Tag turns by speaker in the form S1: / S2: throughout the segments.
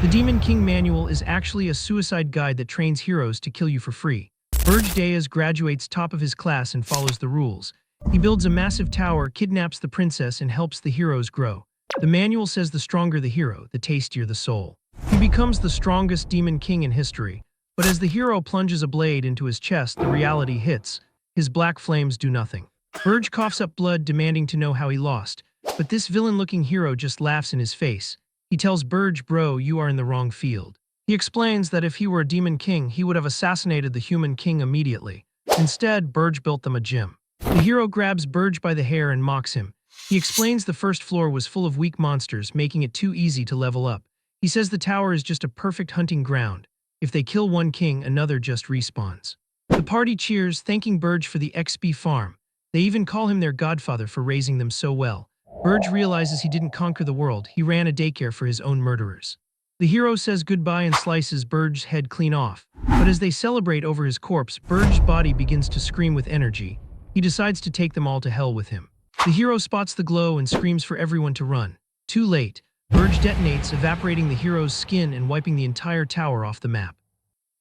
S1: The Demon King Manual is actually a suicide guide that trains heroes to kill you for free. Burj Dayas graduates top of his class and follows the rules. He builds a massive tower, kidnaps the princess, and helps the heroes grow. The manual says the stronger the hero, the tastier the soul. He becomes the strongest Demon King in history, but as the hero plunges a blade into his chest, the reality hits. His black flames do nothing. Burj coughs up blood, demanding to know how he lost, but this villain-looking hero just laughs in his face. He tells Burj, "Bro, you are in the wrong field." He explains that if he were a Demon King, he would have assassinated the human king immediately. Instead, Burj built them a gym. The hero grabs Burj by the hair and mocks him. He explains the first floor was full of weak monsters, making it too easy to level up. He says the tower is just a perfect hunting ground. If they kill one king, another just respawns. The party cheers, thanking Burj for the XP farm. They even call him their godfather for raising them so well. Burj realizes he didn't conquer the world, he ran a daycare for his own murderers. The hero says goodbye and slices Burj's head clean off. But as they celebrate over his corpse, Burj's body begins to scream with energy. He decides to take them all to hell with him. The hero spots the glow and screams for everyone to run. Too late. Burj detonates, evaporating the hero's skin and wiping the entire tower off the map.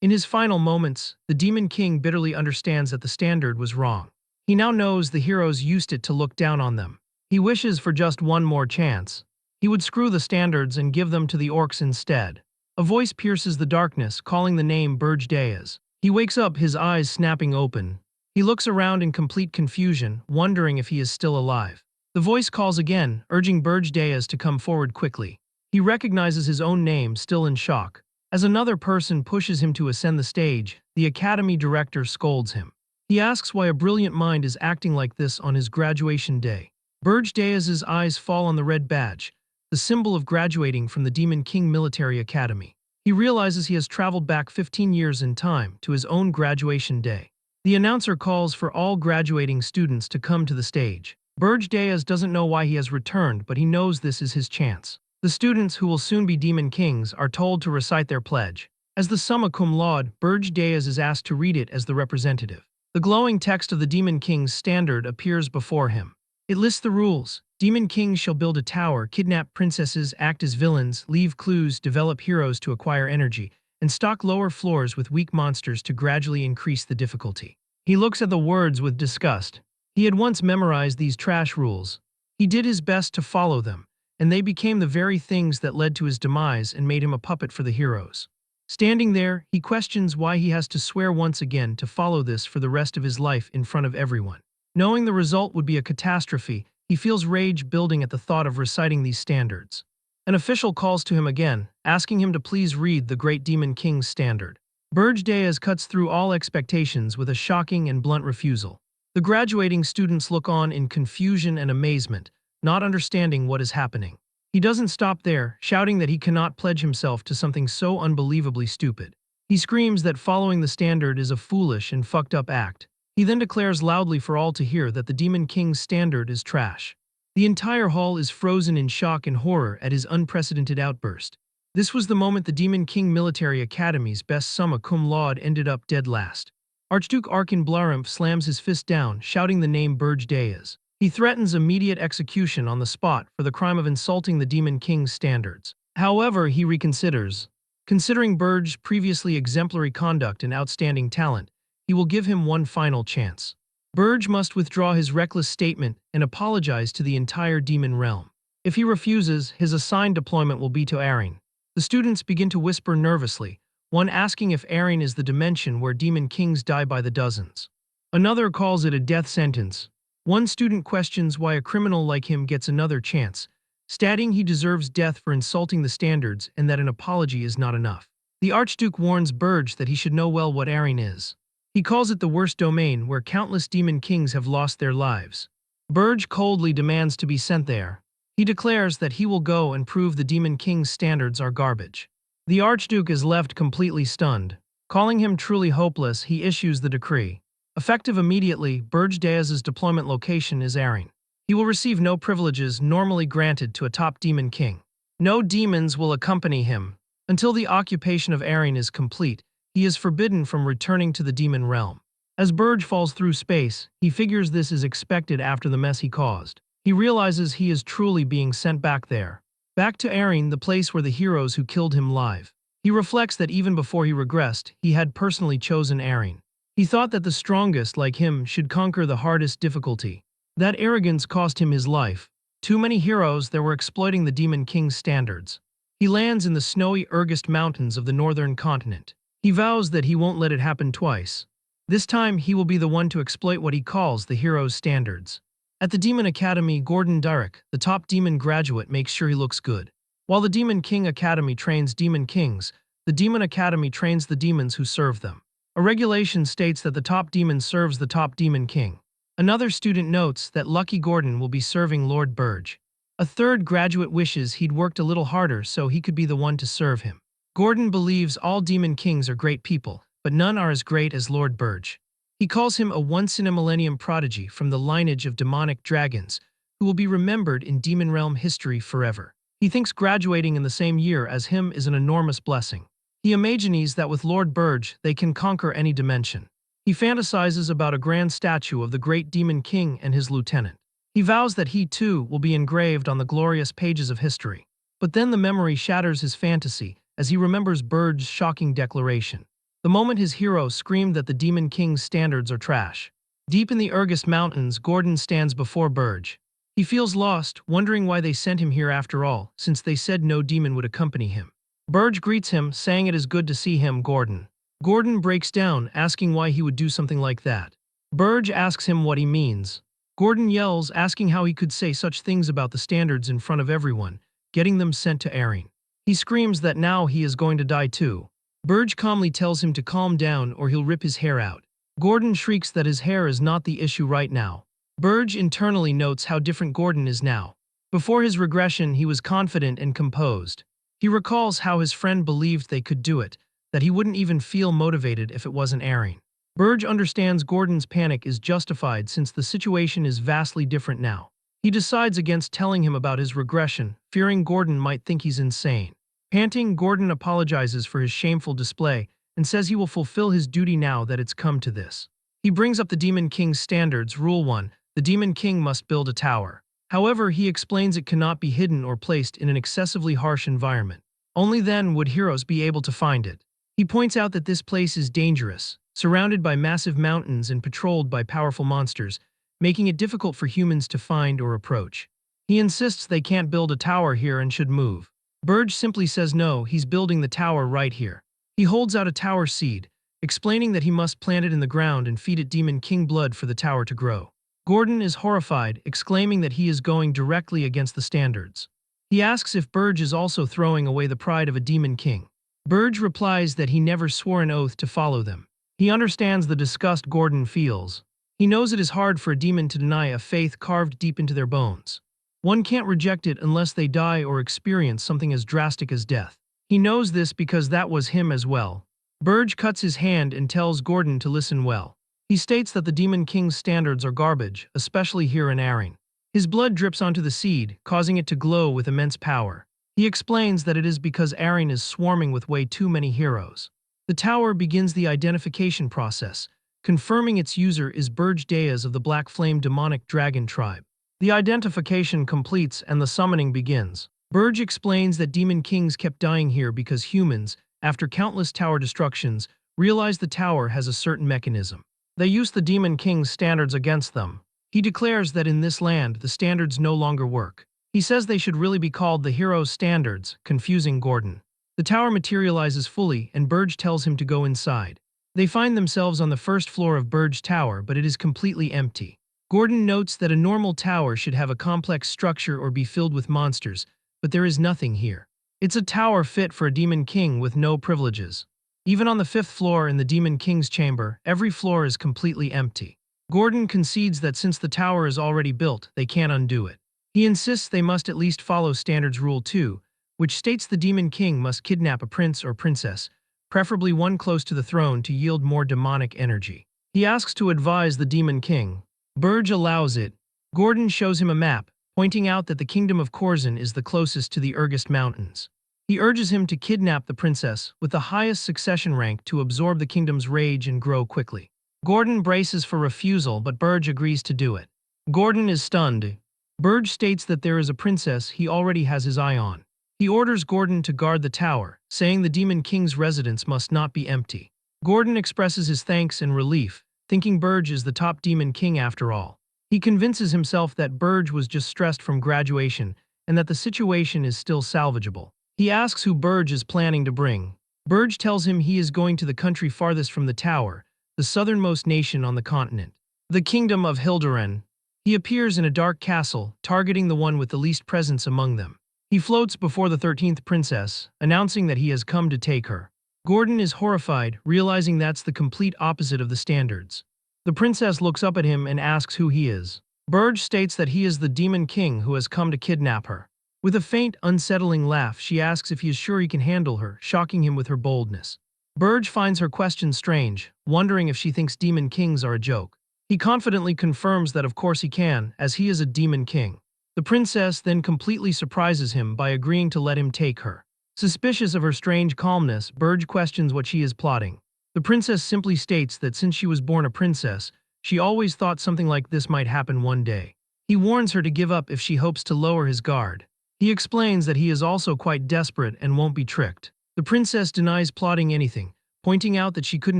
S1: In his final moments, the Demon King bitterly understands that the standard was wrong. He now knows the heroes used it to look down on them. He wishes for just one more chance. He would screw the standards and give them to the orcs instead. A voice pierces the darkness, calling the name Burj Dayas. He wakes up, his eyes snapping open. He looks around in complete confusion, wondering if he is still alive. The voice calls again, urging Burj Dayas to come forward quickly. He recognizes his own name, still in shock. As another person pushes him to ascend the stage, the academy director scolds him. He asks why a brilliant mind is acting like this on his graduation day. Burj Dayas' eyes fall on the red badge, the symbol of graduating from the Demon King Military Academy. He realizes he has traveled back 15 years in time to his own graduation day. The announcer calls for all graduating students to come to the stage. Burj Dayas doesn't know why he has returned, but he knows this is his chance. The students, who will soon be Demon Kings, are told to recite their pledge. As the summa cum laude, Burj Dayas is asked to read it as the representative. The glowing text of the Demon King's standard appears before him. It lists the rules. Demon Kings shall build a tower, kidnap princesses, act as villains, leave clues, develop heroes to acquire energy, and stock lower floors with weak monsters to gradually increase the difficulty. He looks at the words with disgust. He had once memorized these trash rules. He did his best to follow them, and they became the very things that led to his demise and made him a puppet for the heroes. Standing there, he questions why he has to swear once again to follow this for the rest of his life in front of everyone. Knowing the result would be a catastrophe, he feels rage building at the thought of reciting these standards. An official calls to him again, asking him to please read the Great Demon King's standard. Burj Dayas cuts through all expectations with a shocking and blunt refusal. The graduating students look on in confusion and amazement, not understanding what is happening. He doesn't stop there, shouting that he cannot pledge himself to something so unbelievably stupid. He screams that following the standard is a foolish and fucked up act. He then declares loudly for all to hear that the Demon King's standard is trash. The entire hall is frozen in shock and horror at his unprecedented outburst. This was the moment the Demon King Military Academy's best summa cum laude ended up dead last. Archduke Arkin Blarumph slams his fist down, shouting the name Burj Dayas. He threatens immediate execution on the spot for the crime of insulting the Demon King's standards. However, he reconsiders. Considering Burj's previously exemplary conduct and outstanding talent, he will give him one final chance. Burj must withdraw his reckless statement and apologize to the entire demon realm. If he refuses, his assigned deployment will be to Arine. The students begin to whisper nervously, one asking if Arine is the dimension where Demon Kings die by the dozens. Another calls it a death sentence. One student questions why a criminal like him gets another chance, stating he deserves death for insulting the standards and that an apology is not enough. The Archduke warns Burj that he should know well what Arine is. He calls it the worst domain where countless Demon Kings have lost their lives. Burj coldly demands to be sent there. He declares that he will go and prove the Demon King's standards are garbage. The Archduke is left completely stunned. Calling him truly hopeless, he issues the decree. Effective immediately, Burj Dayas' deployment location is Arine. He will receive no privileges normally granted to a top Demon King. No demons will accompany him. Until the occupation of Arine is complete, he is forbidden from returning to the demon realm. As Burj falls through space, he figures this is expected after the mess he caused. He realizes he is truly being sent back there. Back to Erin, the place where the heroes who killed him live. He reflects that even before he regressed, he had personally chosen Erin. He thought that the strongest, like him, should conquer the hardest difficulty. That arrogance cost him his life. Too many heroes that were exploiting the Demon King's standards. He lands in the snowy Urgest Mountains of the northern continent. He vows that he won't let it happen twice. This time, he will be the one to exploit what he calls the hero's standards. At the Demon Academy, Gordon Durek, the top demon graduate, makes sure he looks good. While the Demon King Academy trains demon kings, the Demon Academy trains the demons who serve them. A regulation states that the top demon serves the top demon king. Another student notes that Lucky Gordon will be serving Lord Burge. A third graduate wishes he'd worked a little harder so he could be the one to serve him. Gordon believes all demon kings are great people, but none are as great as Lord Burge. He calls him a once-in-a-millennium prodigy from the lineage of demonic dragons, who will be remembered in demon realm history forever. He thinks graduating in the same year as him is an enormous blessing. He imagines that with Lord Burge, they can conquer any dimension. He fantasizes about a grand statue of the great demon king and his lieutenant. He vows that he too will be engraved on the glorious pages of history. But then the memory shatters his fantasy as he remembers Burge's shocking declaration. The moment his hero screamed that the Demon King's standards are trash. Deep in the Urgest Mountains, Gordon stands before Burge. He feels lost, wondering why they sent him here after all, since they said no demon would accompany him. Burge greets him, saying it is good to see him, Gordon. Gordon breaks down, asking why he would do something like that. Burge asks him what he means. Gordon yells, asking how he could say such things about the standards in front of everyone, getting them sent to Erin. He screams that now he is going to die too. Burge calmly tells him to calm down or he'll rip his hair out. Gordon shrieks that his hair is not the issue right now. Burge internally notes how different Gordon is now. Before his regression, he was confident and composed. He recalls how his friend believed they could do it, that he wouldn't even feel motivated if it wasn't Erin. Burge understands Gordon's panic is justified since the situation is vastly different now. He decides against telling him about his regression, fearing Gordon might think he's insane. Panting, Gordon apologizes for his shameful display and says he will fulfill his duty now that it's come to this. He brings up the Demon King's standards. Rule 1. The Demon King must build a tower. However, he explains it cannot be hidden or placed in an excessively harsh environment. Only then would heroes be able to find it. He points out that this place is dangerous, surrounded by massive mountains and patrolled by powerful monsters, making it difficult for humans to find or approach. He insists they can't build a tower here and should move. Burge simply says no, he's building the tower right here. He holds out a tower seed, explaining that he must plant it in the ground and feed it Demon King blood for the tower to grow. Gordon is horrified, exclaiming that he is going directly against the standards. He asks if Burge is also throwing away the pride of a Demon King. Burge replies that he never swore an oath to follow them. He understands the disgust Gordon feels. He knows it is hard for a demon to deny a faith carved deep into their bones. One can't reject it unless they die or experience something as drastic as death. He knows this because that was him as well. Burge cuts his hand and tells Gordon to listen well. He states that the Demon King's standards are garbage, especially here in Erin. His blood drips onto the seed, causing it to glow with immense power. He explains that it is because Erin is swarming with way too many heroes. The tower begins the identification process, confirming its user is Burge Deas of the Black Flame Demonic Dragon tribe. The identification completes and the summoning begins. Burge explains that Demon Kings kept dying here because humans, after countless tower destructions, realized the tower has a certain mechanism. They use the Demon King's standards against them. He declares that in this land, the standards no longer work. He says they should really be called the Hero's Standards, confusing Gordon. The tower materializes fully, and Burge tells him to go inside. They find themselves on the first floor of Burge Tower, but it is completely empty. Gordon notes that a normal tower should have a complex structure or be filled with monsters, but there is nothing here. It's a tower fit for a Demon King with no privileges. Even on the fifth floor in the Demon King's chamber, every floor is completely empty. Gordon concedes that since the tower is already built, they can't undo it. He insists they must at least follow Standards Rule 2, which states the Demon King must kidnap a prince or princess, preferably one close to the throne to yield more demonic energy. He asks to advise the Demon King. Burge allows it. Gordon shows him a map, pointing out that the kingdom of Corzin is the closest to the Urgest Mountains. He urges him to kidnap the princess with the highest succession rank to absorb the kingdom's rage and grow quickly. Gordon braces for refusal, but Burge agrees to do it. Gordon is stunned. Burge states that there is a princess he already has his eye on. He orders Gordon to guard the tower, saying the Demon King's residence must not be empty. Gordon expresses his thanks and relief, thinking Burge is the top Demon King after all. He convinces himself that Burge was just stressed from graduation and that the situation is still salvageable. He asks who Burge is planning to bring. Burge tells him he is going to the country farthest from the tower, the southernmost nation on the continent, the Kingdom of Hilderen. He appears in a dark castle, targeting the one with the least presence among them. He floats before the 13th princess, announcing that he has come to take her. Gordon is horrified, realizing that's the complete opposite of the standards. The princess looks up at him and asks who he is. Burge states that he is the Demon King who has come to kidnap her. With a faint, unsettling laugh, she asks if he is sure he can handle her, shocking him with her boldness. Burge finds her question strange, wondering if she thinks Demon Kings are a joke. He confidently confirms that of course he can, as he is a Demon King. The princess then completely surprises him by agreeing to let him take her. Suspicious of her strange calmness, Burge questions what she is plotting. The princess simply states that since she was born a princess, she always thought something like this might happen one day. He warns her to give up if she hopes to lower his guard. He explains that he is also quite desperate and won't be tricked. The princess denies plotting anything, pointing out that she couldn't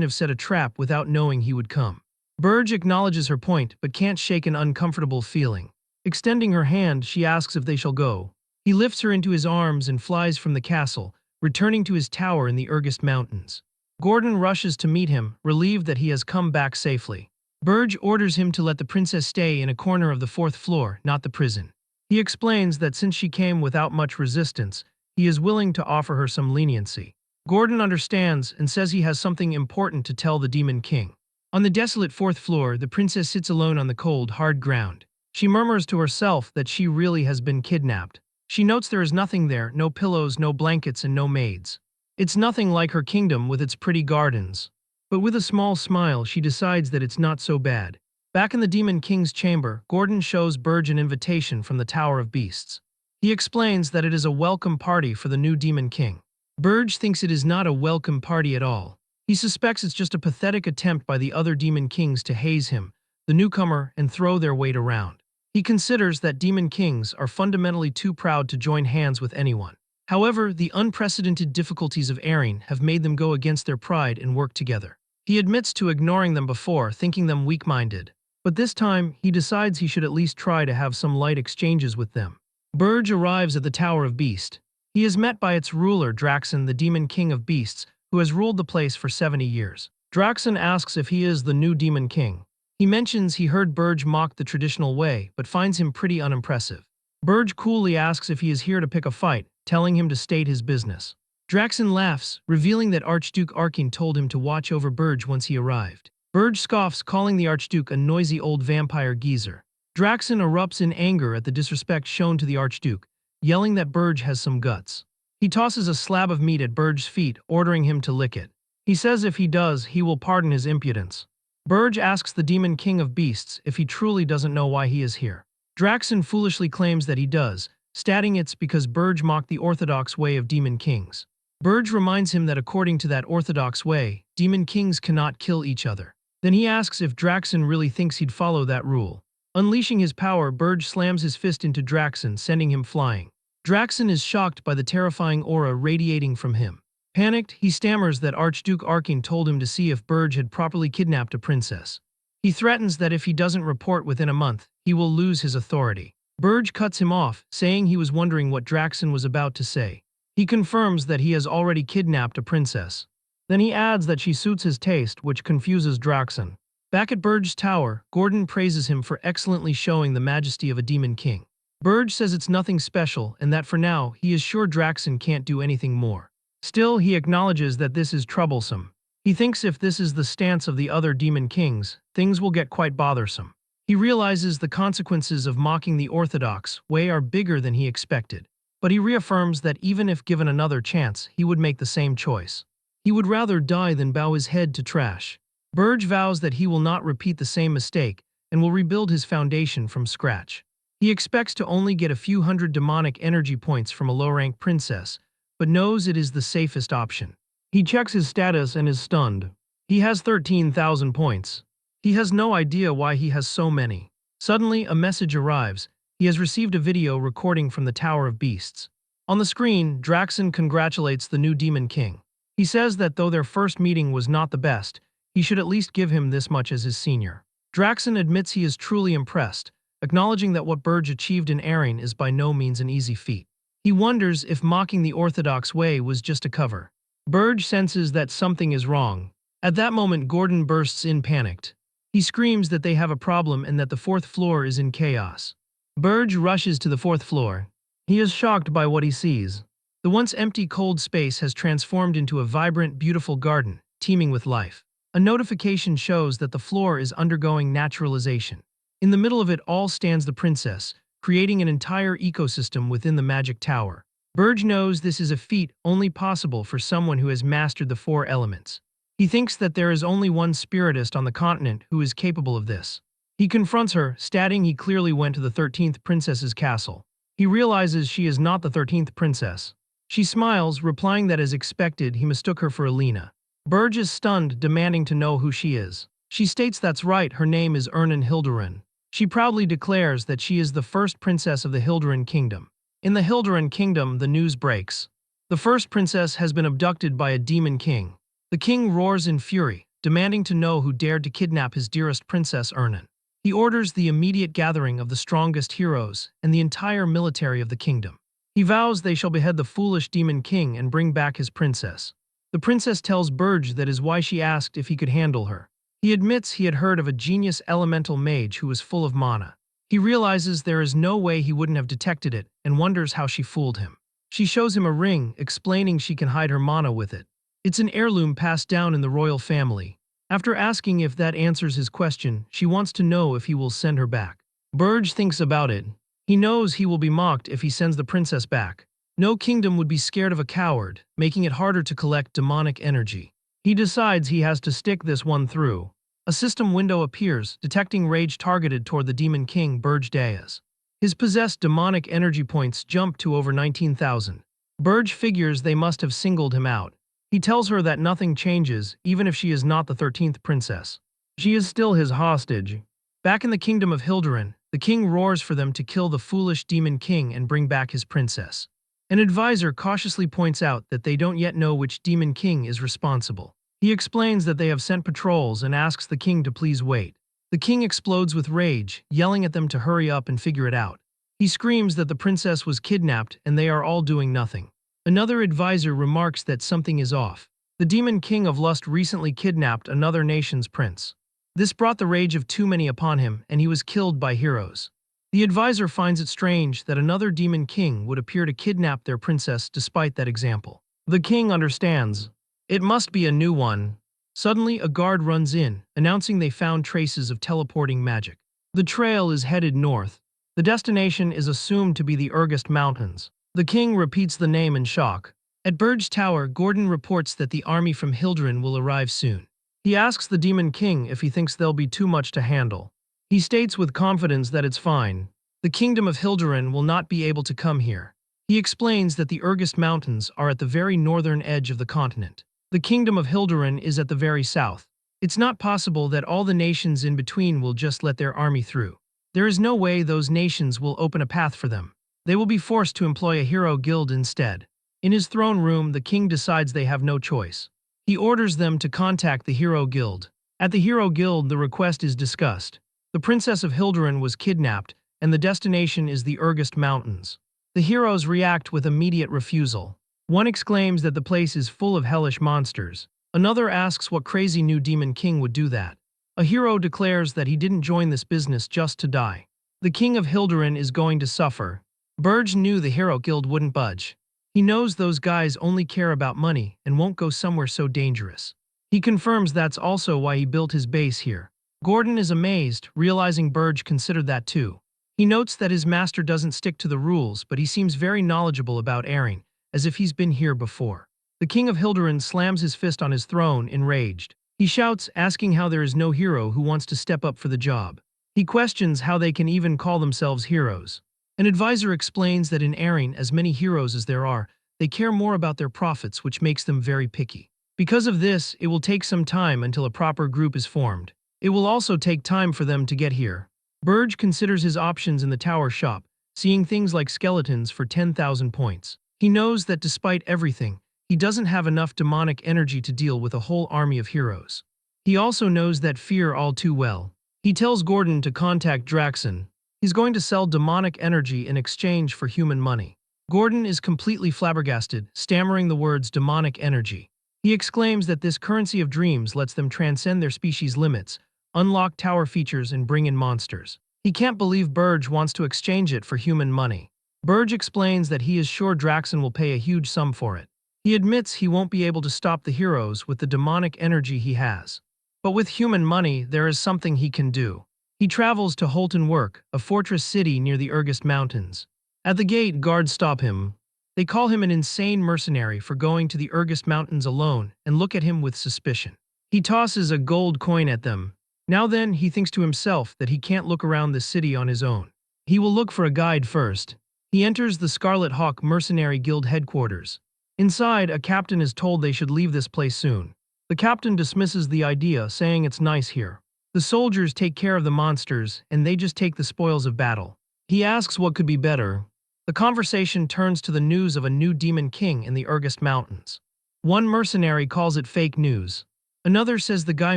S1: have set a trap without knowing he would come. Burge acknowledges her point but can't shake an uncomfortable feeling. Extending her hand, she asks if they shall go. He lifts her into his arms and flies from the castle, returning to his tower in the Urgest Mountains. Gordon rushes to meet him, relieved that he has come back safely. Burge orders him to let the princess stay in a corner of the 4th floor, not the prison. He explains that since she came without much resistance, he is willing to offer her some leniency. Gordon understands and says he has something important to tell the Demon King. On the desolate 4th floor, the princess sits alone on the cold, hard ground. She murmurs to herself that she really has been kidnapped. She notes there is nothing there, no pillows, no blankets, and no maids. It's nothing like her kingdom with its pretty gardens. But with a small smile, she decides that it's not so bad. Back in the Demon King's chamber, Gordon shows Burge an invitation from the Tower of Beasts. He explains that it is a welcome party for the new Demon King. Burge thinks it is not a welcome party at all. He suspects it's just a pathetic attempt by the other Demon Kings to haze him, the newcomer, and throw their weight around. He considers that Demon Kings are fundamentally too proud to join hands with anyone. However, the unprecedented difficulties of Erin have made them go against their pride and work together. He admits to ignoring them before, thinking them weak-minded. But this time, he decides he should at least try to have some light exchanges with them. Burge arrives at the Tower of Beast. He is met by its ruler, Draxon, the Demon King of Beasts, who has ruled the place for 70 years. Draxon asks if he is the new Demon King. He mentions he heard Burge mock the traditional way, but finds him pretty unimpressive. Burge coolly asks if he is here to pick a fight, telling him to state his business. Draxon laughs, revealing that Archduke Arkane told him to watch over Burge once he arrived. Burge scoffs, calling the Archduke a noisy old vampire geezer. Draxon erupts in anger at the disrespect shown to the Archduke, yelling that Burge has some guts. He tosses a slab of meat at Burge's feet, ordering him to lick it. He says if he does, he will pardon his impudence. Burge asks the Demon King of Beasts if he truly doesn't know why he is here. Draxon foolishly claims that he does, stating it's because Burge mocked the orthodox way of Demon Kings. Burge reminds him that according to that orthodox way, Demon Kings cannot kill each other. Then he asks if Draxon really thinks he'd follow that rule. Unleashing his power, Burge slams his fist into Draxon, sending him flying. Draxon is shocked by the terrifying aura radiating from him. Panicked, he stammers that Archduke Arkane told him to see if Burge had properly kidnapped a princess. He threatens that if he doesn't report within a month, he will lose his authority. Burge cuts him off, saying he was wondering what Draxon was about to say. He confirms that he has already kidnapped a princess. Then he adds that she suits his taste, which confuses Draxon. Back at Burge's tower, Gordon praises him for excellently showing the majesty of a Demon King. Burge says it's nothing special and that for now, he is sure Draxon can't do anything more. Still, he acknowledges that this is troublesome. He thinks if this is the stance of the other Demon Kings, things will get quite bothersome. He realizes the consequences of mocking the orthodox way are bigger than he expected. But he reaffirms that even if given another chance, he would make the same choice. He would rather die than bow his head to trash. Burge vows that he will not repeat the same mistake and will rebuild his foundation from scratch. He expects to only get a few hundred demonic energy points from a low-ranked princess, but knows it is the safest option. He checks his status and is stunned. He has 13,000 points. He has no idea why he has so many. Suddenly, a message arrives, He has received a video recording from the Tower of Beasts. On the screen, Draxon congratulates the new Demon King. He says that though their first meeting was not the best, he should at least give him this much as his senior. Draxon admits he is truly impressed, acknowledging that what Burge achieved in Arryn is by no means an easy feat. He wonders if mocking the orthodox way was just a cover. Burge senses that something is wrong. At that moment, Gordon bursts in panicked. He screams that they have a problem and that the fourth floor is in chaos. Burge rushes to the fourth floor. He is shocked by what he sees. The once empty cold space has transformed into a vibrant, beautiful garden, teeming with life. A notification shows that the floor is undergoing naturalization. In the middle of it all stands the princess, creating an entire ecosystem within the magic tower. Burge knows this is a feat only possible for someone who has mastered the four elements. He thinks that there is only one spiritist on the continent who is capable of this. He confronts her, stating he clearly went to the 13th princess's castle. He realizes she is not the 13th princess. She smiles, replying that as expected he mistook her for Alina. Burge is stunned, demanding to know who she is. She states that's right, her name is Ernan Hildurin. She proudly declares that she is the first princess of the Hildurin kingdom. In the Hildurin kingdom, the news breaks. The first princess has been abducted by a demon king. The king roars in fury, demanding to know who dared to kidnap his dearest princess Ernan. He orders the immediate gathering of the strongest heroes and the entire military of the kingdom. He vows they shall behead the foolish demon king and bring back his princess. The princess tells Burge that is why she asked if he could handle her. He admits he had heard of a genius elemental mage who was full of mana. He realizes there is no way he wouldn't have detected it and wonders how she fooled him. She shows him a ring, explaining she can hide her mana with it. It's an heirloom passed down in the royal family. After asking if that answers his question, she wants to know if he will send her back. Burge thinks about it. He knows he will be mocked if he sends the princess back. No kingdom would be scared of a coward, making it harder to collect demonic energy. He decides he has to stick this one through. A system window appears, detecting rage targeted toward the demon king Burge Diaz. His possessed demonic energy points jump to over 19,000. Burge figures they must have singled him out. He tells her that nothing changes, even if she is not the 13th princess. She is still his hostage. Back in the kingdom of Hildurin, the king roars for them to kill the foolish demon king and bring back his princess. An advisor cautiously points out that they don't yet know which demon king is responsible. He explains that they have sent patrols and asks the king to please wait. The king explodes with rage, yelling at them to hurry up and figure it out. He screams that the princess was kidnapped and they are all doing nothing. Another advisor remarks that something is off. The demon king of lust recently kidnapped another nation's prince. This brought the rage of too many upon him, and he was killed by heroes. The advisor finds it strange that another demon king would appear to kidnap their princess despite that example. The king understands. It must be a new one. Suddenly, a guard runs in, announcing they found traces of teleporting magic. The trail is headed north. The destination is assumed to be the Urgest Mountains. The king repeats the name in shock. At Burge Tower, Gordon reports that the army from Hildurin will arrive soon. He asks the demon king if he thinks they'll be too much to handle. He states with confidence that it's fine. The kingdom of Hildurin will not be able to come here. He explains that the Urgest Mountains are at the very northern edge of the continent. The kingdom of Hildurin is at the very south. It's not possible that all the nations in between will just let their army through. There is no way those nations will open a path for them. They will be forced to employ a hero guild instead. In his throne room, the king decides they have no choice. He orders them to contact the hero guild. At the hero guild, the request is discussed. The princess of Hildurin was kidnapped, and the destination is the Urgest Mountains. The heroes react with immediate refusal. One exclaims that the place is full of hellish monsters. Another asks what crazy new demon king would do that. A hero declares that he didn't join this business just to die. The king of Hildurin is going to suffer. Burge knew the hero guild wouldn't budge. He knows those guys only care about money and won't go somewhere so dangerous. He confirms that's also why he built his base here. Gordon is amazed, realizing Burge considered that too. He notes that his master doesn't stick to the rules, but he seems very knowledgeable about Arryn, as if he's been here before. The king of Hildurin slams his fist on his throne, enraged. He shouts, asking how there is no hero who wants to step up for the job. He questions how they can even call themselves heroes. An advisor explains that in Arryn, as many heroes as there are, they care more about their profits, which makes them very picky. Because of this, it will take some time until a proper group is formed. It will also take time for them to get here. Burge considers his options in the tower shop, seeing things like skeletons for 10,000 points. He knows that despite everything, he doesn't have enough demonic energy to deal with a whole army of heroes. He also knows that fear all too well. He tells Gordon to contact Draxon. He's going to sell demonic energy in exchange for human money. Gordon is completely flabbergasted, stammering the words demonic energy. He exclaims that this currency of dreams lets them transcend their species' limits, unlock tower features, and bring in monsters. He can't believe Burge wants to exchange it for human money. Burge explains that he is sure Draxon will pay a huge sum for it. He admits he won't be able to stop the heroes with the demonic energy he has. But with human money, there is something he can do. He travels to Holton Work, a fortress city near the Urgest Mountains. At the gate, guards stop him. They call him an insane mercenary for going to the Urgest Mountains alone and look at him with suspicion. He tosses a gold coin at them. Now then, he thinks to himself that he can't look around the city on his own. He will look for a guide first. He enters the Scarlet Hawk Mercenary Guild headquarters. Inside, a captain is told they should leave this place soon. The captain dismisses the idea, saying it's nice here. The soldiers take care of the monsters, and they just take the spoils of battle. He asks what could be better. The conversation turns to the news of a new demon king in the Urgest Mountains. One mercenary calls it fake news. Another says the guy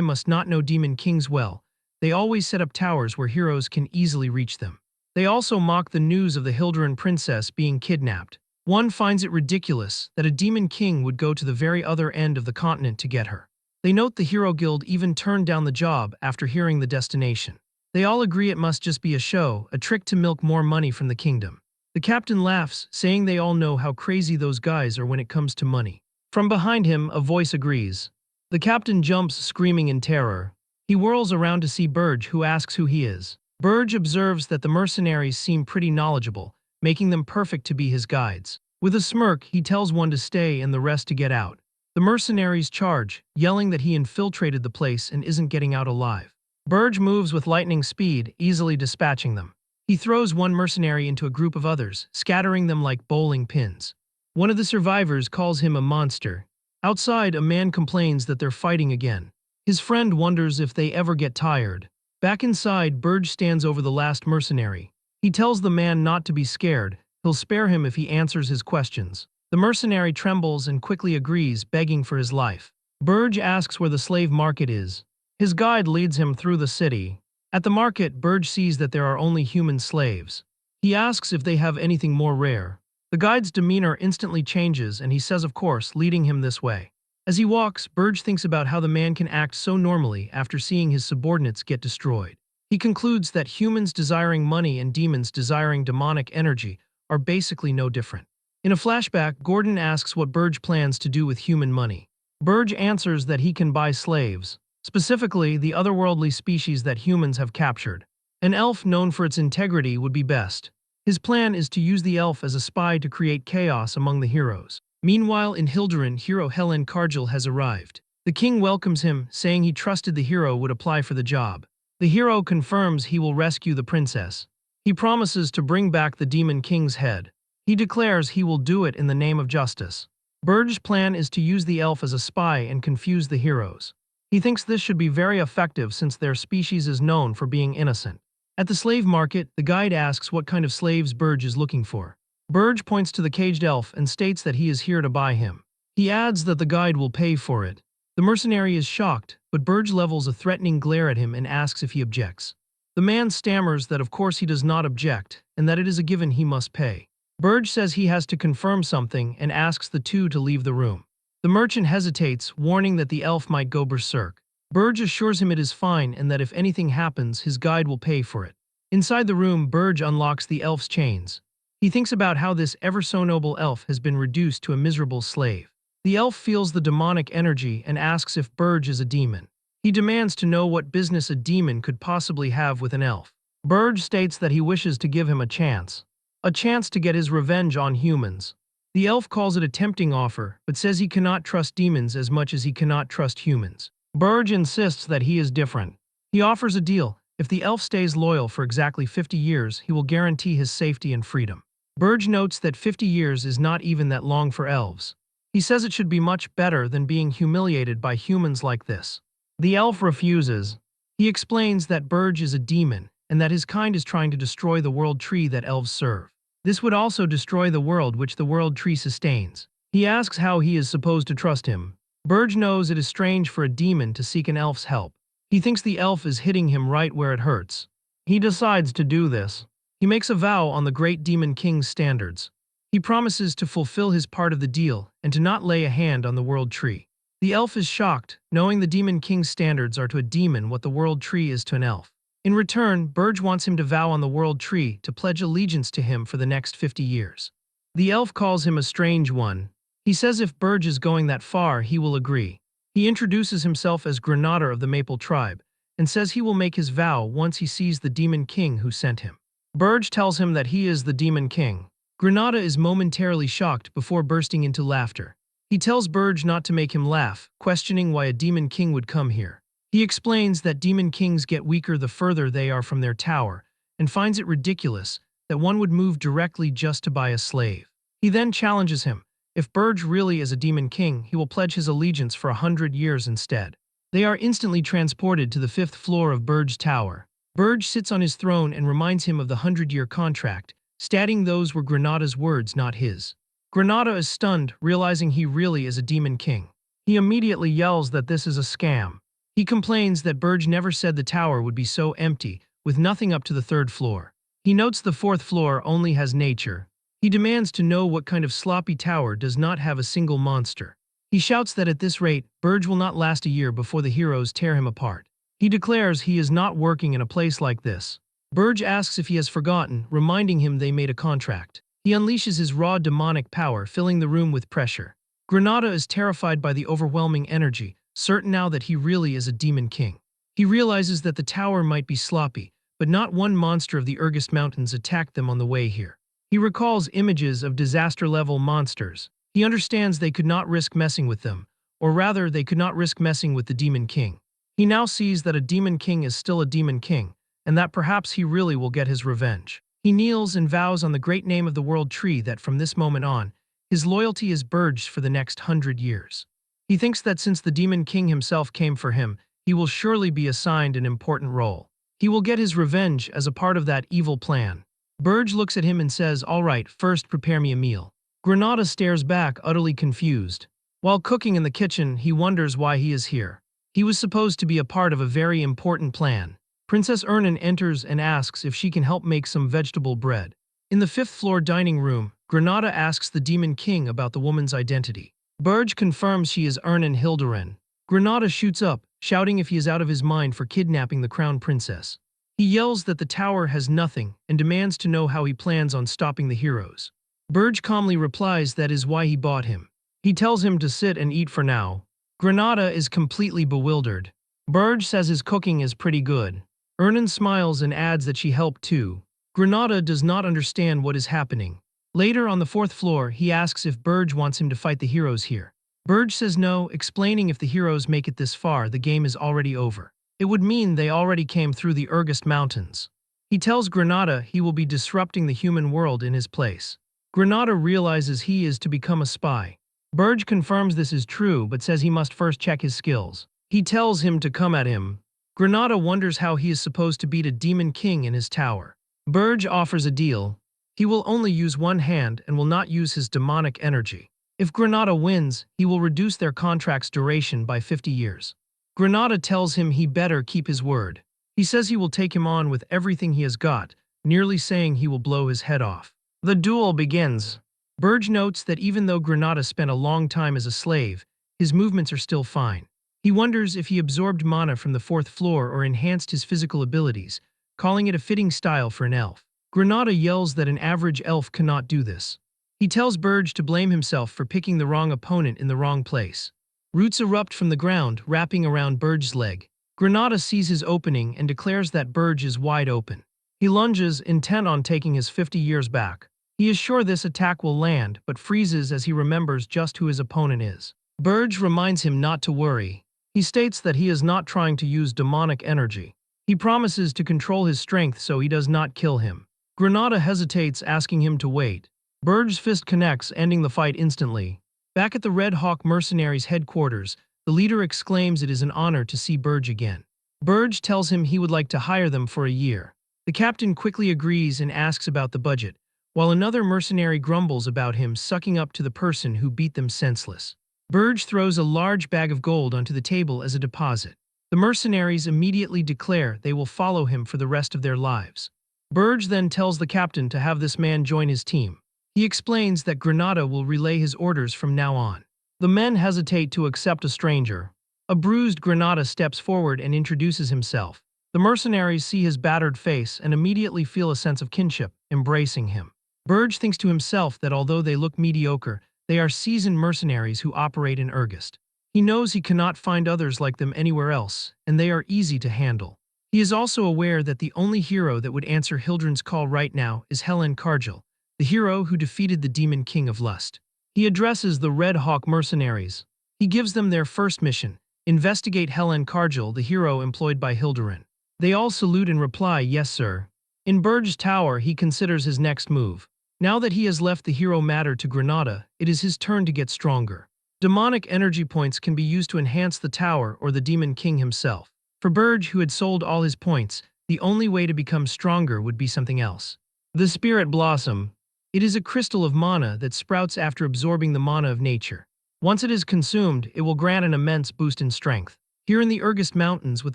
S1: must not know demon kings well. They always set up towers where heroes can easily reach them. They also mock the news of the Hilderan princess being kidnapped. One finds it ridiculous that a demon king would go to the very other end of the continent to get her. They note the Hero Guild even turned down the job after hearing the destination. They all agree it must just be a show, a trick to milk more money from the kingdom. The captain laughs, saying they all know how crazy those guys are when it comes to money. From behind him, a voice agrees. The captain jumps, screaming in terror. He whirls around to see Burge, who asks who he is. Burge observes that the mercenaries seem pretty knowledgeable, making them perfect to be his guides. With a smirk, he tells one to stay and the rest to get out. The mercenaries charge, yelling that he infiltrated the place and isn't getting out alive. Burge moves with lightning speed, easily dispatching them. He throws one mercenary into a group of others, scattering them like bowling pins. One of the survivors calls him a monster. Outside, a man complains that they're fighting again. His friend wonders if they ever get tired. Back inside, Burge stands over the last mercenary. He tells the man not to be scared. He'll spare him if he answers his questions. The mercenary trembles and quickly agrees, begging for his life. Burge asks where the slave market is. His guide leads him through the city. At the market, Burge sees that there are only human slaves. He asks if they have anything more rare. The guide's demeanor instantly changes and he says of course, leading him this way. As he walks, Burge thinks about how the man can act so normally after seeing his subordinates get destroyed. He concludes that humans desiring money and demons desiring demonic energy are basically no different. In a flashback, Gordon asks what Burge plans to do with human money. Burge answers that he can buy slaves, specifically the otherworldly species that humans have captured. An elf known for its integrity would be best. His plan is to use the elf as a spy to create chaos among the heroes. Meanwhile, in Hilderan, hero Helen Cargill has arrived. The king welcomes him, saying he trusted the hero would apply for the job. The hero confirms he will rescue the princess. He promises to bring back the demon king's head. He declares he will do it in the name of justice. Burge's plan is to use the elf as a spy and confuse the heroes. He thinks this should be very effective since their species is known for being innocent. At the slave market, the guide asks what kind of slaves Burge is looking for. Burge points to the caged elf and states that he is here to buy him. He adds that the guide will pay for it. The mercenary is shocked, but Burge levels a threatening glare at him and asks if he objects. The man stammers that of course he does not object, and that it is a given he must pay. Burge says he has to confirm something and asks the two to leave the room. The merchant hesitates, warning that the elf might go berserk. Burge assures him it is fine and that if anything happens, his guide will pay for it. Inside the room, Burge unlocks the elf's chains. He thinks about how this ever-so-noble elf has been reduced to a miserable slave. The elf feels the demonic energy and asks if Burge is a demon. He demands to know what business a demon could possibly have with an elf. Burge states that he wishes to give him a chance to get his revenge on humans. The elf calls it a tempting offer, but says he cannot trust demons as much as he cannot trust humans. Burge insists that he is different. He offers a deal. If the elf stays loyal for exactly 50 years, he will guarantee his safety and freedom. Burge notes that 50 years is not even that long for elves. He says it should be much better than being humiliated by humans like this. The elf refuses. He explains that Burge is a demon, and that his kind is trying to destroy the world tree that elves serve. This would also destroy the world which the world tree sustains. He asks how he is supposed to trust him. Burge knows it is strange for a demon to seek an elf's help. He thinks the elf is hitting him right where it hurts. He decides to do this. He makes a vow on the great demon king's standards. He promises to fulfill his part of the deal and to not lay a hand on the world tree. The elf is shocked, knowing the demon king's standards are to a demon what the world tree is to an elf. In return, Burge wants him to vow on the world tree to pledge allegiance to him for the next 50 years. The elf calls him a strange one. He says if Burge is going that far, he will agree. He introduces himself as Granada of the Maple tribe and says he will make his vow once he sees the demon king who sent him. Burge tells him that he is the demon king. Granada is momentarily shocked before bursting into laughter. He tells Burge not to make him laugh, questioning why a demon king would come here. He explains that demon kings get weaker the further they are from their tower, and finds it ridiculous that one would move directly just to buy a slave. He then challenges him. If Burge really is a demon king, he will pledge his allegiance for 100 years instead. They are instantly transported to the 5th floor of Burge's tower. Burge sits on his throne and reminds him of the 100-year contract, stating those were Granada's words, not his. Granada is stunned, realizing he really is a demon king. He immediately yells that this is a scam. He complains that Burge never said the tower would be so empty, with nothing up to the 3rd floor. He notes the 4th floor only has nature. He demands to know what kind of sloppy tower does not have a single monster. He shouts that at this rate, Burge will not last a year before the heroes tear him apart. He declares he is not working in a place like this. Burge asks if he has forgotten, reminding him they made a contract. He unleashes his raw demonic power, filling the room with pressure. Granada is terrified by the overwhelming energy, certain now that he really is a demon king. He realizes that the tower might be sloppy, but not one monster of the Urgest Mountains attacked them on the way here. He recalls images of disaster-level monsters. He understands they could not risk messing with them, or rather, they could not risk messing with the demon king. He now sees that a demon king is still a demon king, and that perhaps he really will get his revenge. He kneels and vows on the great name of the world tree that from this moment on, his loyalty is Burge's for the next 100 years. He thinks that since the demon king himself came for him, he will surely be assigned an important role. He will get his revenge as a part of that evil plan. Burge looks at him and says, "All right, first prepare me a meal." Granada stares back, utterly confused. While cooking in the kitchen, he wonders why he is here. He was supposed to be a part of a very important plan. Princess Ernan enters and asks if she can help make some vegetable bread. In the 5th floor dining room, Granada asks the demon king about the woman's identity. Burge confirms she is Ernan Hilderin. Granada shoots up, shouting if he is out of his mind for kidnapping the crown princess. He yells that the tower has nothing and demands to know how he plans on stopping the heroes. Burge calmly replies that is why he bought him. He tells him to sit and eat for now. Granada is completely bewildered. Burge says his cooking is pretty good. Ernan smiles and adds that she helped too. Granada does not understand what is happening. Later on the 4th floor, he asks if Burge wants him to fight the heroes here. Burge says no, explaining if the heroes make it this far, the game is already over. It would mean they already came through the Urgest Mountains. He tells Granada he will be disrupting the human world in his place. Granada realizes he is to become a spy. Burge confirms this is true but says he must first check his skills. He tells him to come at him. Granada wonders how he is supposed to beat a demon king in his tower. Burge offers a deal. He will only use one hand and will not use his demonic energy. If Granada wins, he will reduce their contract's duration by 50 years. Granada tells him he better keep his word. He says he will take him on with everything he has got, nearly saying he will blow his head off. The duel begins. Burge notes that even though Granada spent a long time as a slave, his movements are still fine. He wonders if he absorbed mana from the 4th floor or enhanced his physical abilities, calling it a fitting style for an elf. Granada yells that an average elf cannot do this. He tells Burge to blame himself for picking the wrong opponent in the wrong place. Roots erupt from the ground, wrapping around Burge's leg. Granada sees his opening and declares that Burge is wide open. He lunges, intent on taking his 50 years back. He is sure this attack will land, but freezes as he remembers just who his opponent is. Burge reminds him not to worry. He states that he is not trying to use demonic energy. He promises to control his strength so he does not kill him. Granada hesitates, asking him to wait. Burge's fist connects, ending the fight instantly. Back at the Red Hawk mercenaries' headquarters, the leader exclaims it is an honor to see Burge again. Burge tells him he would like to hire them for a year. The captain quickly agrees and asks about the budget, while another mercenary grumbles about him sucking up to the person who beat them senseless. Burge throws a large bag of gold onto the table as a deposit. The mercenaries immediately declare they will follow him for the rest of their lives. Burge then tells the captain to have this man join his team. He explains that Granada will relay his orders from now on. The men hesitate to accept a stranger. A bruised Granada steps forward and introduces himself. The mercenaries see his battered face and immediately feel a sense of kinship, embracing him. Burge thinks to himself that although they look mediocre, they are seasoned mercenaries who operate in Urgest. He knows he cannot find others like them anywhere else, and they are easy to handle. He is also aware that the only hero that would answer Hildren's call right now is Helen Cargill, the hero who defeated the Demon King of Lust. He addresses the Red Hawk mercenaries. He gives them their first mission: investigate Helen Cargill, the hero employed by Hilderin. They all salute and reply, "Yes, sir." In Burge's tower, he considers his next move. Now that he has left the hero matter to Granada, it is his turn to get stronger. Demonic energy points can be used to enhance the tower or the Demon King himself. For Burge, who had sold all his points, the only way to become stronger would be something else. The Spirit Blossom. It is a crystal of mana that sprouts after absorbing the mana of nature. Once it is consumed, it will grant an immense boost in strength. Here in the Urgest Mountains, with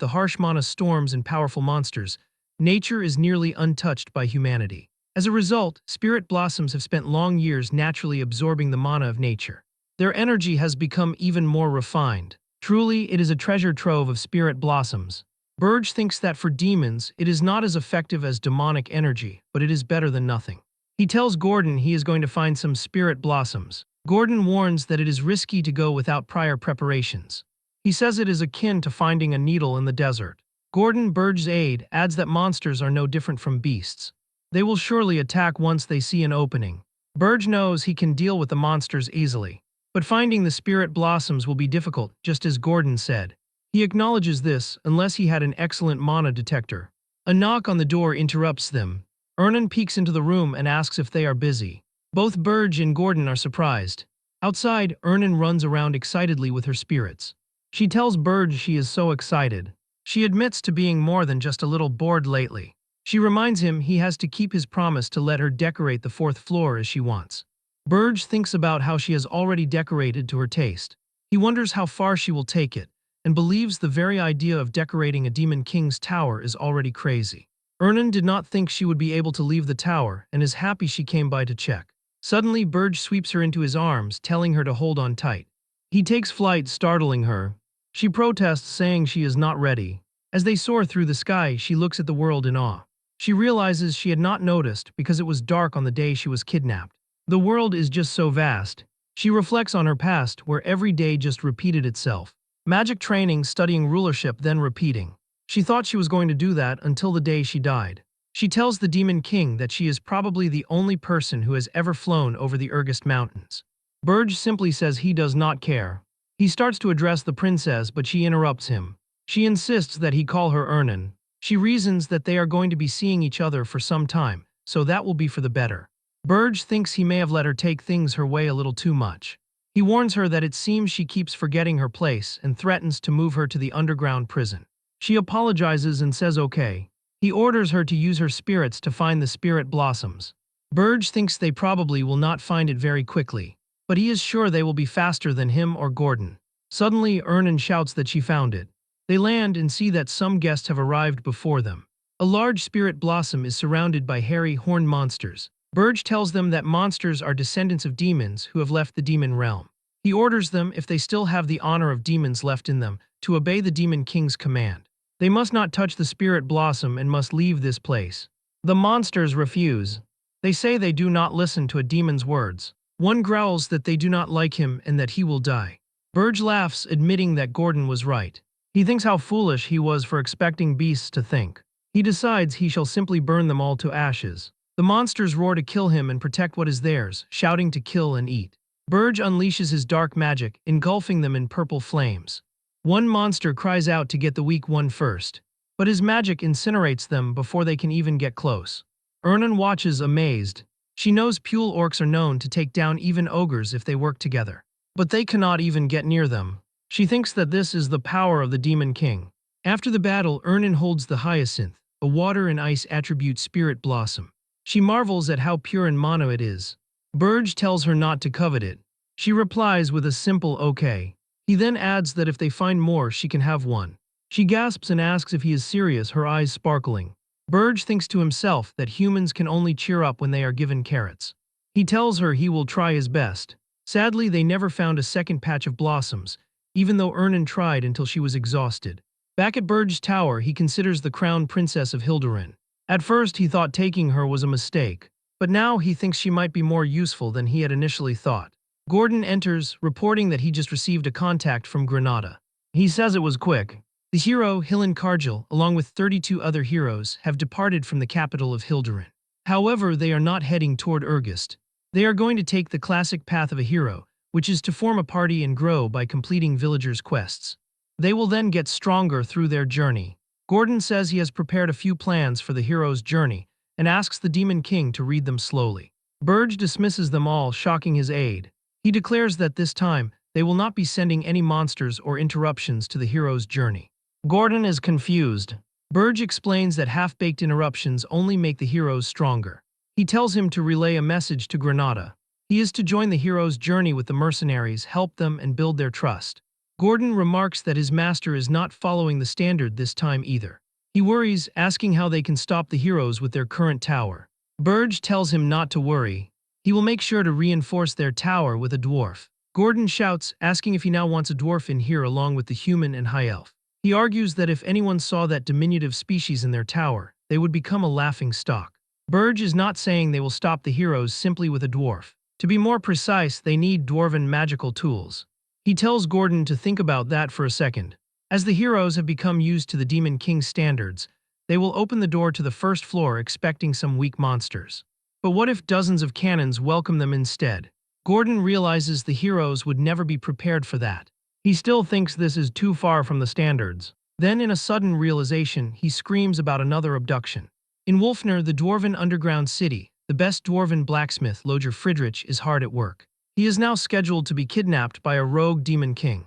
S1: the harsh mana storms and powerful monsters, nature is nearly untouched by humanity. As a result, spirit blossoms have spent long years naturally absorbing the mana of nature. Their energy has become even more refined. Truly, it is a treasure trove of spirit blossoms. Burge thinks that for demons, it is not as effective as demonic energy, but it is better than nothing. He tells Gordon he is going to find some spirit blossoms. Gordon warns that it is risky to go without prior preparations. He says it is akin to finding a needle in the desert. Gordon, Burge's aide, adds that monsters are no different from beasts. They will surely attack once they see an opening. Burge knows he can deal with the monsters easily. But finding the spirit blossoms will be difficult, just as Gordon said. He acknowledges this unless he had an excellent mana detector. A knock on the door interrupts them. Ernan peeks into the room and asks if they are busy. Both Burge and Gordon are surprised. Outside, Ernan runs around excitedly with her spirits. She tells Burge she is so excited. She admits to being more than just a little bored lately. She reminds him he has to keep his promise to let her decorate the 4th floor as she wants. Burge thinks about how she has already decorated to her taste. He wonders how far she will take it, and believes the very idea of decorating a Demon King's tower is already crazy. Ernan did not think she would be able to leave the tower and is happy she came by to check. Suddenly, Burge sweeps her into his arms, telling her to hold on tight. He takes flight, startling her. She protests, saying she is not ready. As they soar through the sky, she looks at the world in awe. She realizes she had not noticed because it was dark on the day she was kidnapped. The world is just so vast. She reflects on her past, where every day just repeated itself. Magic training, studying rulership, then repeating. She thought she was going to do that until the day she died. She tells the Demon King that she is probably the only person who has ever flown over the Urgest Mountains. Burge simply says he does not care. He starts to address the princess, but she interrupts him. She insists that he call her Ernan. She reasons that they are going to be seeing each other for some time, so that will be for the better. Burge thinks he may have let her take things her way a little too much. He warns her that it seems she keeps forgetting her place and threatens to move her to the underground prison. She apologizes and says okay. He orders her to use her spirits to find the spirit blossoms. Burge thinks they probably will not find it very quickly, but he is sure they will be faster than him or Gordon. Suddenly, Ernan shouts that she found it. They land and see that some guests have arrived before them. A large spirit blossom is surrounded by hairy, horned monsters. Burge tells them that monsters are descendants of demons who have left the demon realm. He orders them, if they still have the honor of demons left in them, to obey the Demon King's command. They must not touch the spirit blossom and must leave this place. The monsters refuse. They say they do not listen to a demon's words. One growls that they do not like him and that he will die. Burge laughs, admitting that Gordon was right. He thinks how foolish he was for expecting beasts to think. He decides he shall simply burn them all to ashes. The monsters roar to kill him and protect what is theirs, shouting to kill and eat. Burge unleashes his dark magic, engulfing them in purple flames. One monster cries out to get the weak one first, but his magic incinerates them before they can even get close. Ernan watches amazed. She knows Pule orcs are known to take down even ogres if they work together, but they cannot even get near them. She thinks that this is the power of the Demon King. After the battle, Ernan holds the hyacinth, a water and ice attribute spirit blossom. She marvels at how pure and mono it is. Burge tells her not to covet it. She replies with a simple okay. He then adds that if they find more, she can have one. She gasps and asks if he is serious, her eyes sparkling. Burge thinks to himself that humans can only cheer up when they are given carrots. He tells her he will try his best. Sadly, they never found a second patch of blossoms, even though Ernan tried until she was exhausted. Back at Burge's tower, he considers the crown princess of Hilderin. At first, he thought taking her was a mistake, but now he thinks she might be more useful than he had initially thought. Gordon enters, reporting that he just received a contact from Granada. He says it was quick. The hero, Hilan Kargil, along with 32 other heroes, have departed from the capital of Hilderin. However, they are not heading toward Urgist. They are going to take the classic path of a hero, which is to form a party and grow by completing villagers' quests. They will then get stronger through their journey. Gordon says he has prepared a few plans for the hero's journey and asks the Demon King to read them slowly. Burge dismisses them all, shocking his aide. He declares that this time, they will not be sending any monsters or interruptions to the hero's journey. Gordon is confused. Burge explains that half-baked interruptions only make the heroes stronger. He tells him to relay a message to Granada. He is to join the hero's journey with the mercenaries, help them, and build their trust. Gordon remarks that his master is not following the standard this time either. He worries, asking how they can stop the heroes with their current tower. Burge tells him not to worry. He will make sure to reinforce their tower with a dwarf. Gordon shouts, asking if he now wants a dwarf in here along with the human and high elf. He argues that if anyone saw that diminutive species in their tower, they would become a laughing stock. Burge is not saying they will stop the heroes simply with a dwarf. To be more precise, they need dwarven magical tools. He tells Gordon to think about that for a second. As the heroes have become used to the Demon King's standards, they will open the door to the first floor expecting some weak monsters. But what if dozens of cannons welcome them instead? Gordon realizes the heroes would never be prepared for that. He still thinks this is too far from the standards. Then, in a sudden realization, he screams about another abduction. In Wolfner, the dwarven underground city, the best dwarven blacksmith, Loger Friedrich, is hard at work. He is now scheduled to be kidnapped by a rogue demon king.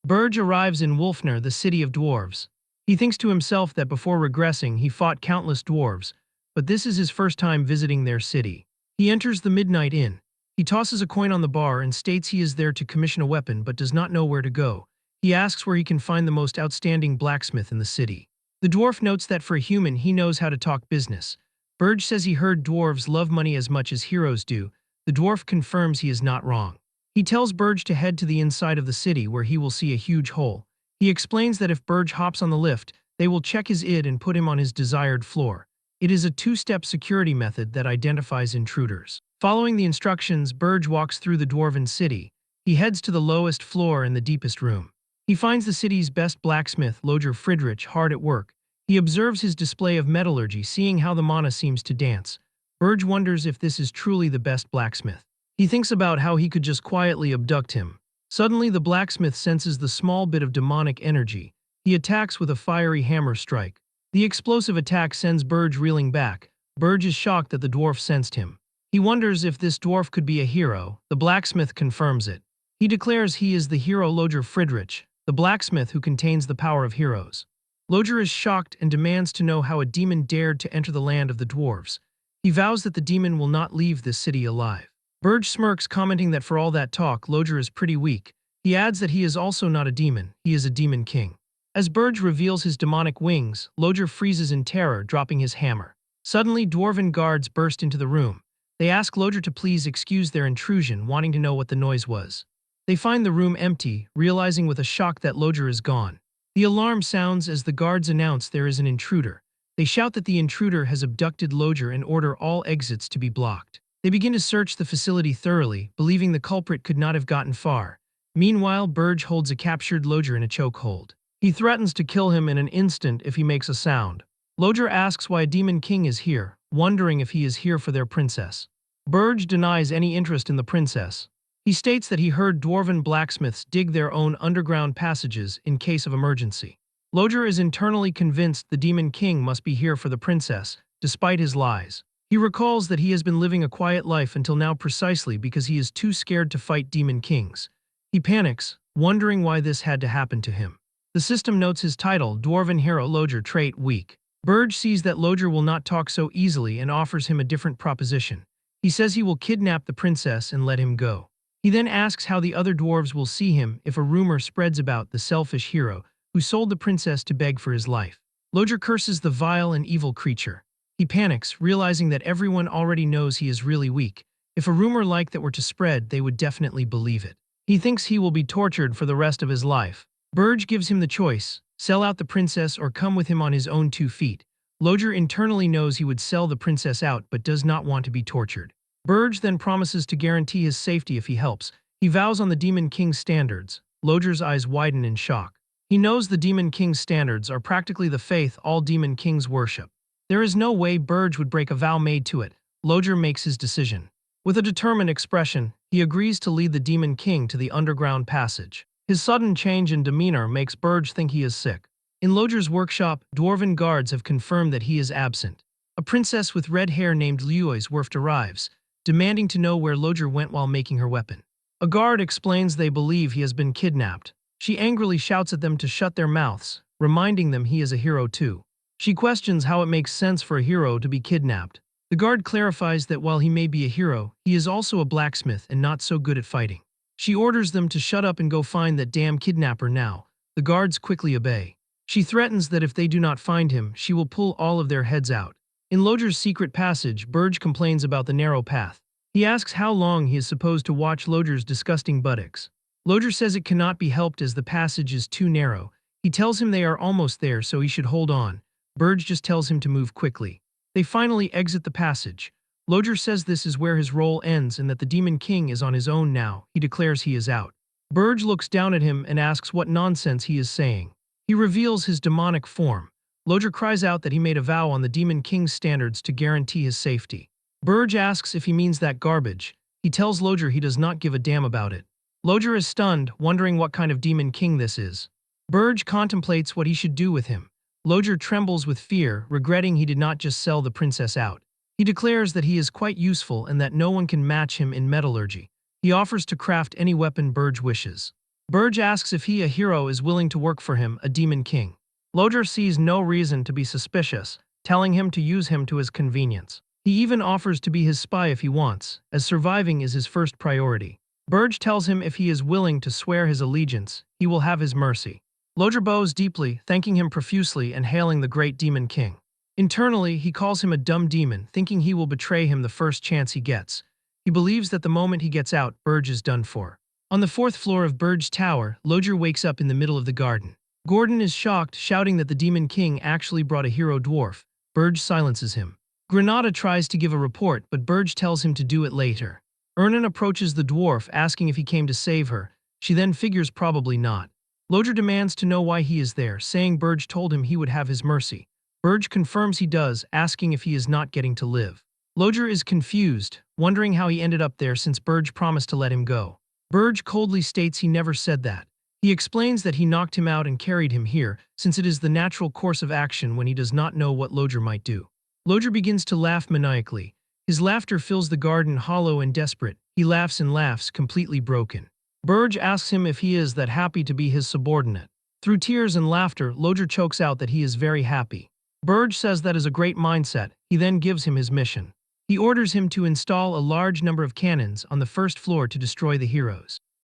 S1: Burge arrives in Wolfner, the city of dwarves. He thinks to himself that before regressing, he fought countless dwarves, but this is his first time visiting their city. He enters the Midnight Inn. He tosses a coin on the bar and states he is there to commission a weapon but does not know where to go. He asks where he can find the most outstanding blacksmith in the city. The dwarf notes that for a human, he knows how to talk business. Burge says he heard dwarves love money as much as heroes do. The dwarf confirms he is not wrong. He tells Burge to head to the inside of the city where he will see a huge hole. He explains that if Burge hops on the lift, they will check his id and put him on his desired floor. It is a two-step security method that identifies intruders. Following the instructions, Burge walks through the dwarven city. He heads to the lowest floor in the deepest room. He finds the city's best blacksmith, Loger Friedrich, hard at work. He observes his display of metallurgy, seeing how the mana seems to dance. Burge wonders if this is truly the best blacksmith. He thinks about how he could just quietly abduct him. Suddenly, the blacksmith senses the small bit of demonic energy. He attacks with a fiery hammer strike. The explosive attack sends Burge reeling back. Burge is shocked that the dwarf sensed him. He wonders if this dwarf could be a hero. The blacksmith confirms it. He declares he is the hero Loger Friedrich, the blacksmith who contains the power of heroes. Loger is shocked and demands to know how a demon dared to enter the land of the dwarves. He vows that the demon will not leave this city alive. Burge smirks, commenting that for all that talk, Loger is pretty weak. He adds that he is also not a demon, he is a demon king. As Burge reveals his demonic wings, Loger freezes in terror, dropping his hammer. Suddenly, dwarven guards burst into the room. They ask Loger to please excuse their intrusion, wanting to know what the noise was. They find the room empty, realizing with a shock that Loger is gone. The alarm sounds as the guards announce there is an intruder. They shout that the intruder has abducted Loger and order all exits to be blocked. They begin to search the facility thoroughly, believing the culprit could not have gotten far. Meanwhile, Burge holds a captured Loger in a chokehold. He threatens to kill him in an instant if he makes a sound. Loger asks why a demon king is here, wondering if he is here for their princess. Burge denies any interest in the princess. He states that he heard dwarven blacksmiths dig their own underground passages in case of emergency. Loger is internally convinced the demon king must be here for the princess, despite his lies. He recalls that he has been living a quiet life until now precisely because he is too scared to fight demon kings. He panics, wondering why this had to happen to him. The system notes his title, Dwarven Hero Loger, trait weak. Burge sees that Lodger will not talk so easily and offers him a different proposition. He says he will kidnap the princess and let him go. He then asks how the other dwarves will see him if a rumor spreads about the selfish hero who sold the princess to beg for his life. Lodger curses the vile and evil creature. He panics, realizing that everyone already knows he is really weak. If a rumor like that were to spread, they would definitely believe it. He thinks he will be tortured for the rest of his life. Burge gives him the choice: sell out the princess or come with him on his own 2 feet. Lodger internally knows he would sell the princess out but does not want to be tortured. Burge then promises to guarantee his safety if he helps. He vows on the Demon King's standards. Lodger's eyes widen in shock. He knows the Demon King's standards are practically the faith all Demon Kings worship. There is no way Burge would break a vow made to it. Lodger makes his decision. With a determined expression, he agrees to lead the Demon King to the underground passage. His sudden change in demeanor makes Burge think he is sick. In Lodger's workshop, dwarven guards have confirmed that he is absent. A princess with red hair named Lioiswerft arrives, demanding to know where Lodger went while making her weapon. A guard explains they believe he has been kidnapped. She angrily shouts at them to shut their mouths, reminding them he is a hero too. She questions how it makes sense for a hero to be kidnapped. The guard clarifies that while he may be a hero, he is also a blacksmith and not so good at fighting. She orders them to shut up and go find that damn kidnapper now. The guards quickly obey. She threatens that if they do not find him, she will pull all of their heads out. In Lodger's secret passage, Burge complains about the narrow path. He asks how long he is supposed to watch Lodger's disgusting buttocks. Lodger says it cannot be helped as the passage is too narrow. He tells him they are almost there, so he should hold on. Burge just tells him to move quickly. They finally exit the passage. Lodger says this is where his role ends and that the Demon King is on his own now. He declares he is out. Burge looks down at him and asks what nonsense he is saying. He reveals his demonic form. Lodger cries out that he made a vow on the Demon King's standards to guarantee his safety. Burge asks if he means that garbage. He tells Lodger he does not give a damn about it. Lodger is stunned, wondering what kind of Demon King this is. Burge contemplates what he should do with him. Lodger trembles with fear, regretting he did not just sell the princess out. He declares that he is quite useful and that no one can match him in metallurgy. He offers to craft any weapon Burge wishes. Burge asks if he, a hero, is willing to work for him, a Demon King. Lodger sees no reason to be suspicious, telling him to use him to his convenience. He even offers to be his spy if he wants, as surviving is his first priority. Burge tells him if he is willing to swear his allegiance, he will have his mercy. Lodger bows deeply, thanking him profusely and hailing the great Demon King. Internally, he calls him a dumb demon, thinking he will betray him the first chance he gets. He believes that the moment he gets out, Burge is done for. On the 4th floor of Burge's tower, Lodger wakes up in the middle of the garden. Gordon is shocked, shouting that the Demon King actually brought a hero dwarf. Burge silences him. Granada tries to give a report, but Burge tells him to do it later. Ernan approaches the dwarf, asking if he came to save her. She then figures probably not. Lodger demands to know why he is there, saying Burge told him he would have his mercy. Burge confirms he does, asking if he is not getting to live. Lodger is confused, wondering how he ended up there since Burge promised to let him go. Burge coldly states he never said that. He explains that he knocked him out and carried him here, since it is the natural course of action when he does not know what Lodger might do. Lodger begins to laugh maniacally. His laughter fills the garden hollow and desperate. He laughs and laughs, completely broken. Burge asks him if he is that happy to be his subordinate. Through tears and laughter, Lodger chokes out that he is very happy. Burge says that is a great mindset. He then gives him his mission. He orders him to install a large number of cannons on the 1st floor to destroy the heroes.